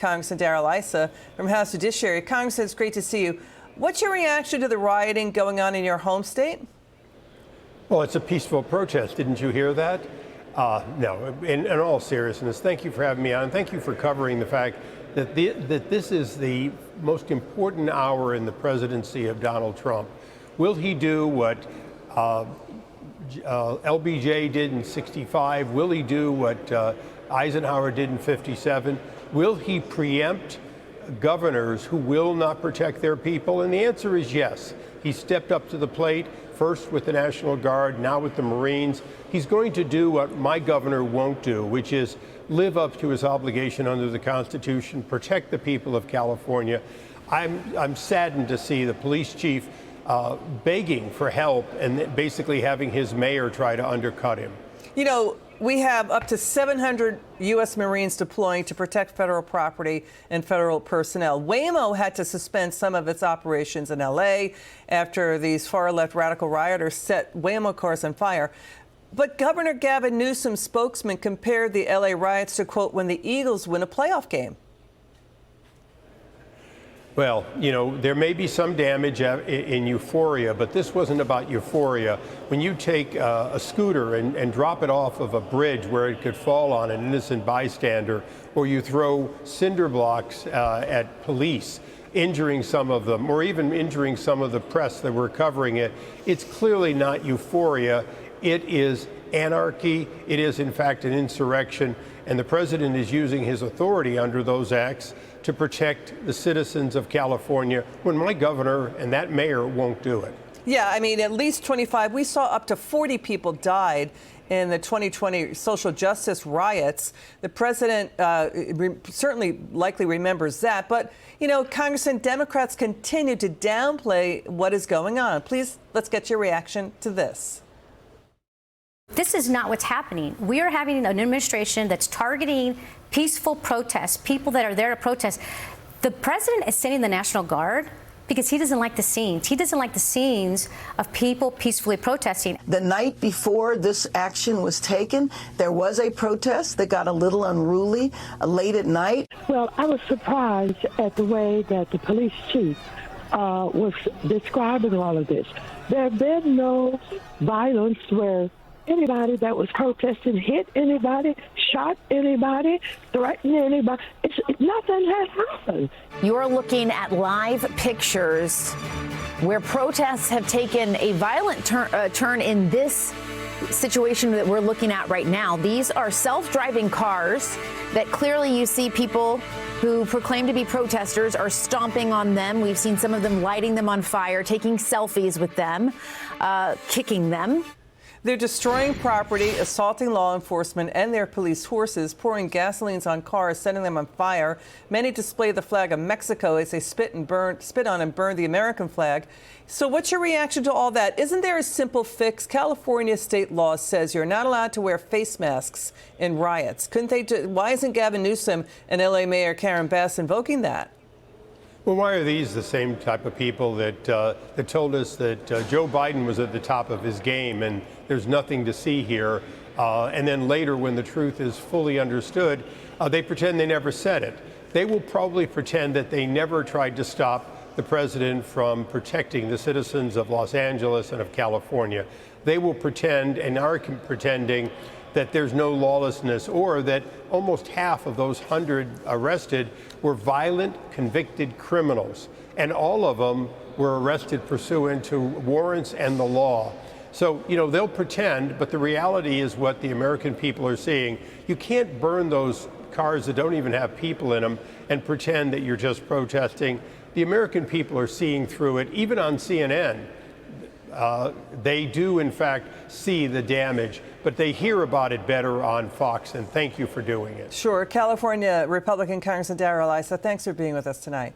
Congressman Darrell Issa from House Judiciary. Congressman, it's great to see you. What's your reaction to the rioting going on in your home state? Well, it's a peaceful protest. Didn't you hear that? No, in all seriousness, thank you for having me on. Thank you for covering the fact that this is the most important hour in the presidency of Donald Trump. Will he do what LBJ did in '65? Will he do what Eisenhower did in '57? Will he preempt governors who will not protect their people? And the answer is yes. He stepped up to the plate, first with the National Guard, now with the Marines. He's going to do what my governor won't do, which is live up to his obligation under the Constitution, protect the people of California. I'm saddened to see the police chief begging for help and basically having his mayor try to undercut him. You know, we have up to 700 U.S. Marines deploying to protect federal property and federal personnel. Waymo had to suspend some of its operations in L.A. after these far-left radical rioters set Waymo cars on fire. But Governor Gavin Newsom's spokesman compared the L.A. riots to, quote, when the Eagles win a playoff game. Well, you know, there may be some damage in euphoria, but this wasn't about euphoria. When you take a scooter and drop it off of a bridge where it could fall on an innocent bystander, or you throw cinder blocks at police, injuring some of them, or even injuring some of the press that were covering it, it's clearly not euphoria. It is anarchy. It is, in fact, an insurrection. And the president is using his authority under those acts to protect the citizens of California when my governor and that mayor won't do it. Yeah, I mean, at least 25. We saw up to 40 people died in the 2020 social justice riots. The president certainly likely remembers that. But, you know, Congressman, Democrats continue to downplay what is going on. Please, let's get your reaction to this. This is not what's happening. We are having an administration that's targeting peaceful protests, people that are there to protest. The president is sending the National Guard because he doesn't like the scenes. He doesn't like the scenes of people peacefully protesting. The night before this action was taken, there was a protest that got a little unruly late at night. Well, I was surprised at the way that the police chief was describing all of this. There have been no violence where anybody that was protesting hit anybody, shot anybody, threatened anybody. Nothing has happened. You're looking at live pictures where protests have taken a violent turn in this situation that we're looking at right now. These are self-driving cars that clearly you see people who proclaim to be protesters are stomping on them. We've seen some of them lighting them on fire, taking selfies with them, kicking them. They're destroying property, assaulting law enforcement and their police horses, pouring gasolines on cars, setting them on fire. Many display the flag of Mexico as they spit on and burn the American flag. So what's your reaction to all that? Isn't there a simple fix? California state law says you're not allowed to wear face masks in riots. Couldn't they why isn't Gavin Newsom and L.A. Mayor Karen Bass invoking that? Well, why are these the same type of people that told us that Joe Biden was at the top of his game and there's nothing to see here? And then later, when the truth is fully understood, they pretend they never said it. They will probably pretend that they never tried to stop the president from protecting the citizens of Los Angeles and of California. They will pretend and are pretending that there's no lawlessness, or that almost half of those 100 arrested were violent, convicted criminals. And all of them were arrested pursuant to warrants and the law. So, you know, they'll pretend, but the reality is what the American people are seeing. You can't burn those cars that don't even have people in them and pretend that you're just protesting. The American people are seeing through it, even on CNN. They do, in fact, see the damage, but they hear about it better on Fox, and thank you for doing it. Sure. California Republican Congressman Darrell Issa, thanks for being with us tonight.